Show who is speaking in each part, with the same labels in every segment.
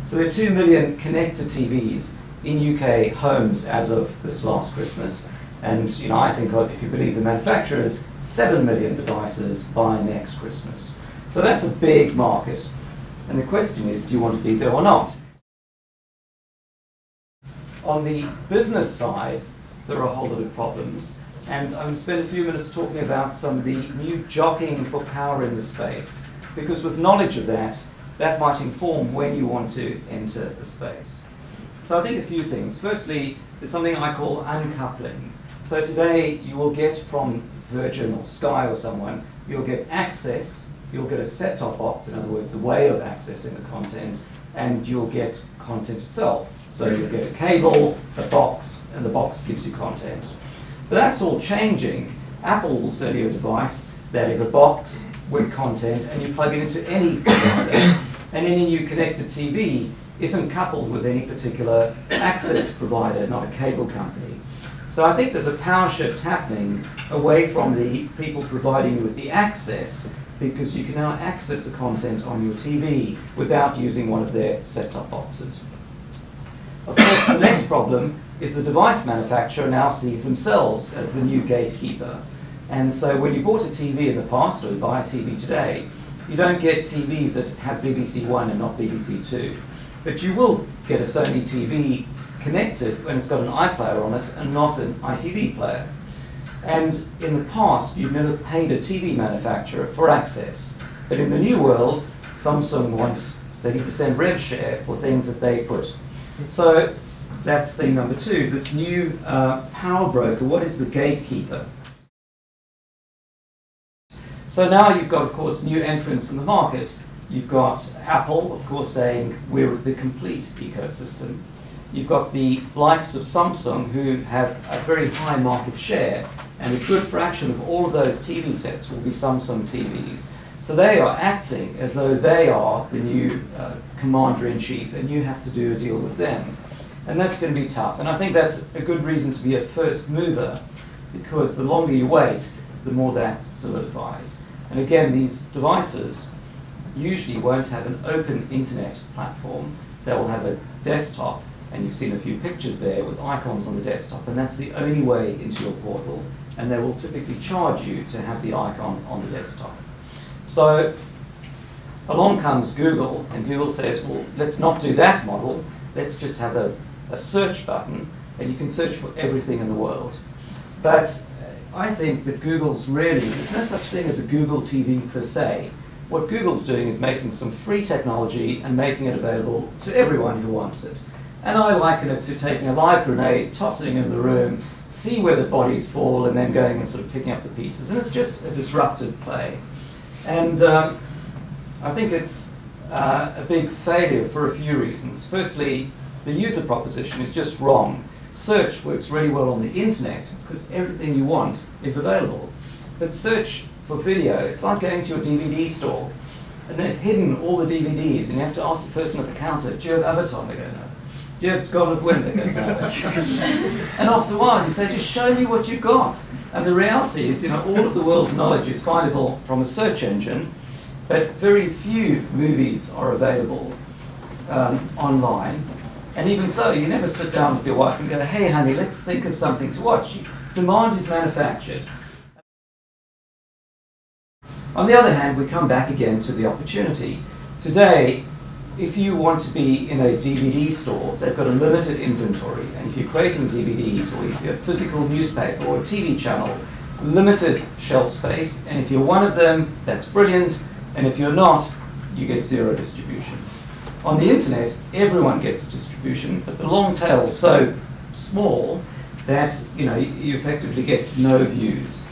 Speaker 1: So there are 2 million connected TVs in UK homes as of this last Christmas. And I think if you believe the manufacturers, 7 million devices by next Christmas. So that's a big market. And the question is, do you want to be there or not? On the business side, there are a whole lot of problems. And I'm going to spend a few minutes talking about some of the new jockeying for power in the space. Because with knowledge of that, that might inform when you want to enter the space. So I think a few things. Firstly, there's something I call uncoupling. So today you will get from Virgin or Sky or someone, you'll get access, you'll get a set-top box, in other words, a way of accessing the content, and you'll get content itself. So you'll get a cable, a box, and the box gives you content. But that's all changing. Apple will sell you a device that is a box with content, and you plug it into any provider. And any new connected TV isn't coupled with any particular access provider, not a cable company. So I think there's a power shift happening away from the people providing you with the access, because you can now access the content on your TV without using one of their set-top boxes. Of course, the next problem is the device manufacturer now sees themselves as the new gatekeeper. And so when you bought a TV in the past, or you buy a TV today, you don't get TVs that have BBC One and not BBC Two. But you will get a Sony TV connected when it's got an iPlayer on it and not an ITV player. And in the past, you've never paid a TV manufacturer for access. But in the new world, Samsung wants 30% rev share for things that they put. So that's thing number 2, this new power broker. What is the gatekeeper? So now you've got, of course, new entrants in the market. You've got Apple, of course, saying we're the complete ecosystem. You've got the likes of Samsung, who have a very high market share, and a good fraction of all of those TV sets will be Samsung TVs. So they are acting as though they are the new commander-in-chief, and you have to do a deal with them. And that's going to be tough. And I think that's a good reason to be a first mover, because the longer you wait, the more that solidifies. And again, these devices usually won't have an open internet platform. They will have a desktop, and you've seen a few pictures there with icons on the desktop, and that's the only way into your portal, and they will typically charge you to have the icon on the desktop. So along comes Google, and Google says, well, let's not do that model, let's just have a search button, and you can search for everything in the world. But I think that Google's really, there's no such thing as a Google TV per se. What Google's doing is making some free technology and making it available to everyone who wants it. And I liken it to taking a live grenade, tossing it in the room, see where the bodies fall, and then going and sort of picking up the pieces. And it's just a disruptive play. And I think it's a big failure for a few reasons. Firstly, the user proposition is just wrong. Search works really well on the internet because everything you want is available. But search for video, it's like going to your DVD store, and they've hidden all the DVDs, and you have to ask the person at the counter, do you have Avatar? They go, no. Do you have Gone with Wind? They go, no. And after a while you say, just show me what you've got. And the reality is, all of the world's knowledge is findable from a search engine, but very few movies are available online. And even so, you never sit down with your wife and go, hey honey, let's think of something to watch. Demand is manufactured. On the other hand, we come back again to the opportunity. Today, if you want to be in a DVD store, they've got a limited inventory. And if you're creating DVDs, or if you're a physical newspaper or a TV channel, limited shelf space. And if you're one of them, that's brilliant. And if you're not, you get zero distribution. On the internet, everyone gets distribution, but the long tail is so small that you effectively get no views.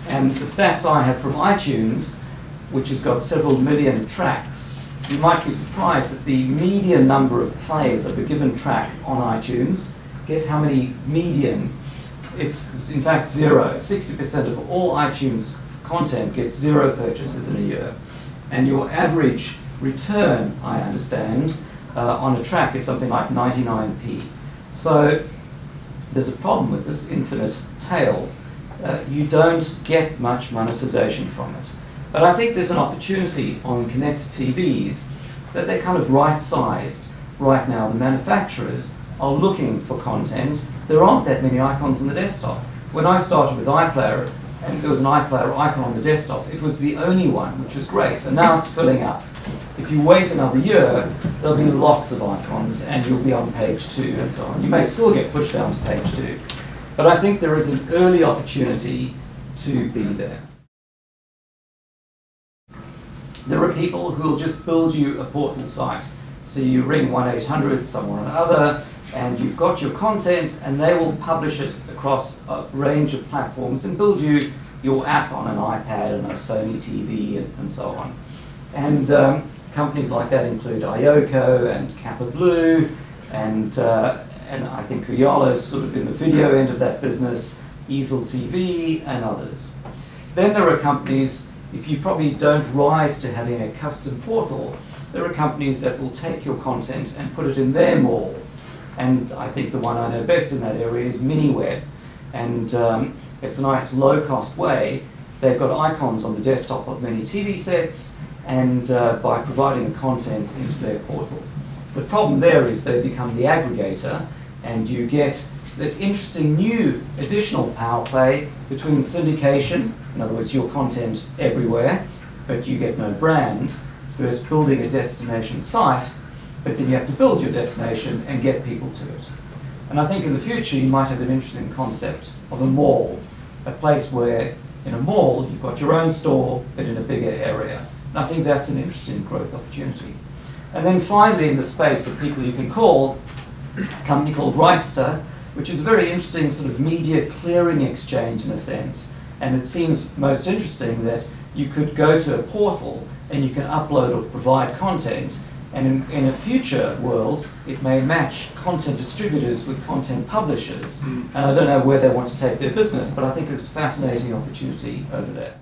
Speaker 1: And the stats I have from iTunes, which has got several million tracks, you might be surprised at the median number of plays of a given track on iTunes. Guess how many median? It's in fact 0. 60% of all iTunes content gets 0 purchases in a year. And your average return, I understand, on a track is something like 99p. So there's a problem with this infinite tail. You don't get much monetization from it. But I think there's an opportunity on connected TVs that they're kind of right-sized. right now the manufacturers are looking for content. There aren't that many icons on the desktop. When I started with iPlayer, and there was an iPlayer icon on the desktop, it was the only one, which was great, and now it's filling up. If you wait another year, there'll be lots of icons, and you'll be on page 2 and so on. You may still get pushed down to page 2, but I think there is an early opportunity to be there. There are people who will just build you a portal site. So you ring 1-800 somewhere or another, and you've got your content, and they will publish it across a range of platforms and build you your app on an iPad and a Sony TV and so on. And companies like that include Ioko and Kappa Blue, and I think Kuyala is sort of in the video end of that business, Easel TV, and others. Then there are companies, if you probably don't rise to having a custom portal, there are companies that will take your content and put it in their mall. And I think the one I know best in that area is MiniWeb. And it's a nice low-cost way. They've got icons on the desktop of many TV sets, and by providing the content into their portal. The problem there is they become the aggregator, and you get that interesting new additional power play between syndication, in other words, your content everywhere, but you get no brand, versus building a destination site, but then you have to build your destination and get people to it. And I think in the future you might have an interesting concept of a mall, a place where in a mall you've got your own store, but in a bigger area. And I think that's an interesting growth opportunity. And then finally, in the space of people you can call, a company called Rightster, which is a very interesting sort of media clearing exchange in a sense. And it seems most interesting that you could go to a portal and you can upload or provide content, and in a future world, it may match content distributors with content publishers. And I don't know where they want to take their business, but I think it's a fascinating opportunity over there.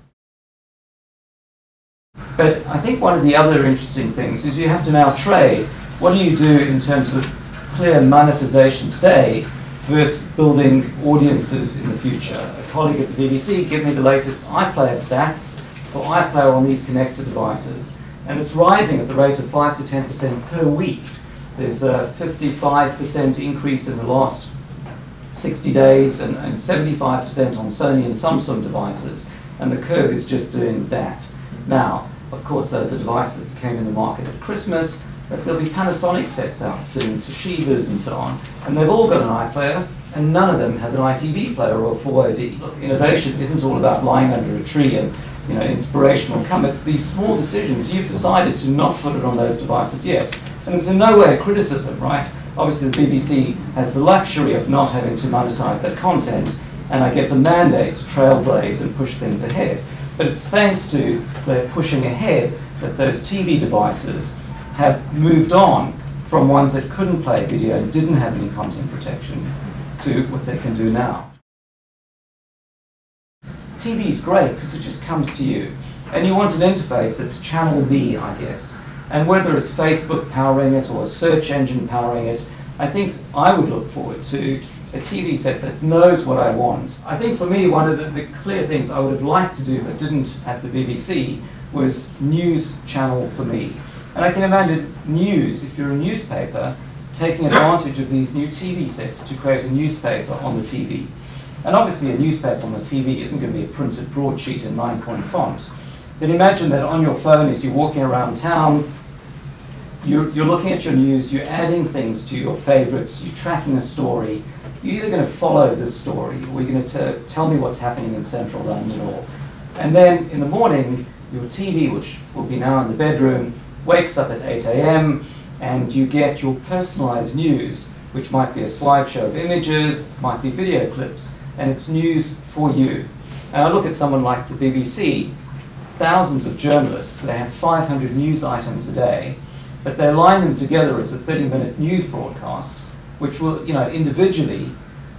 Speaker 1: But I think one of the other interesting things is you have to now trade. What do you do in terms of clear monetization today versus building audiences in the future? A colleague at the BBC gave me the latest iPlayer stats for iPlayer on these connected devices, and it's rising at the rate of 5 to 10% per week. There's a 55% increase in the last 60 days and 75% on Sony and Samsung devices, and the curve is just doing that. Now, of course, those are devices that came in the market at Christmas, but there'll be Panasonic sets out soon, Toshibas and so on, and they've all got an iPlayer, and none of them have an ITV player or a VoD. Look, innovation isn't all about lying under a tree and inspiration will come. It's these small decisions. You've decided to not put it on those devices yet. And it's in no way a criticism, right? Obviously the BBC has the luxury of not having to monetize that content, and I guess a mandate to trailblaze and push things ahead. But it's thanks to their pushing ahead that those TV devices have moved on from ones that couldn't play video and didn't have any content protection to what they can do now. TV is great because it just comes to you. And you want an interface that's channel me, I guess. And whether it's Facebook powering it or a search engine powering it, I think I would look forward to a TV set that knows what I want. I think for me, one of the clear things I would have liked to do but didn't at the BBC was news channel for me. And I can imagine news, if you're a newspaper, taking advantage of these new TV sets to create a newspaper on the TV. And obviously a newspaper on the TV isn't going to be a printed broadsheet in 9-point font. But imagine that on your phone as you're walking around town, you're looking at your news, you're adding things to your favorites, you're tracking a story. You're either going to follow this story or you're going to tell me what's happening in central London. And then in the morning, your TV, which will be now in the bedroom, wakes up at 8 AM and you get your personalized news, which might be a slideshow of images, might be video clips, and it's news for you. And I look at someone like the BBC, thousands of journalists, they have 500 news items a day, but they line them together as a 30-minute news broadcast, which will, individually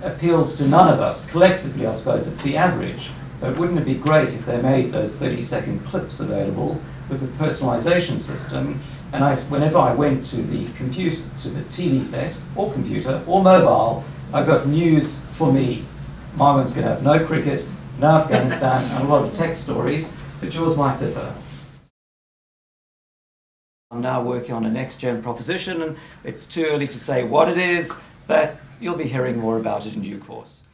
Speaker 1: appeals to none of us. Collectively, I suppose, it's the average. But wouldn't it be great if they made those 30-second clips available with a personalization system? And whenever I went to the TV set, or computer, or mobile, I got news for me. My one's going to have no cricket, no Afghanistan, and a lot of tech stories, but yours might differ. I'm now working on a next-gen proposition, and it's too early to say what it is, but you'll be hearing more about it in due course.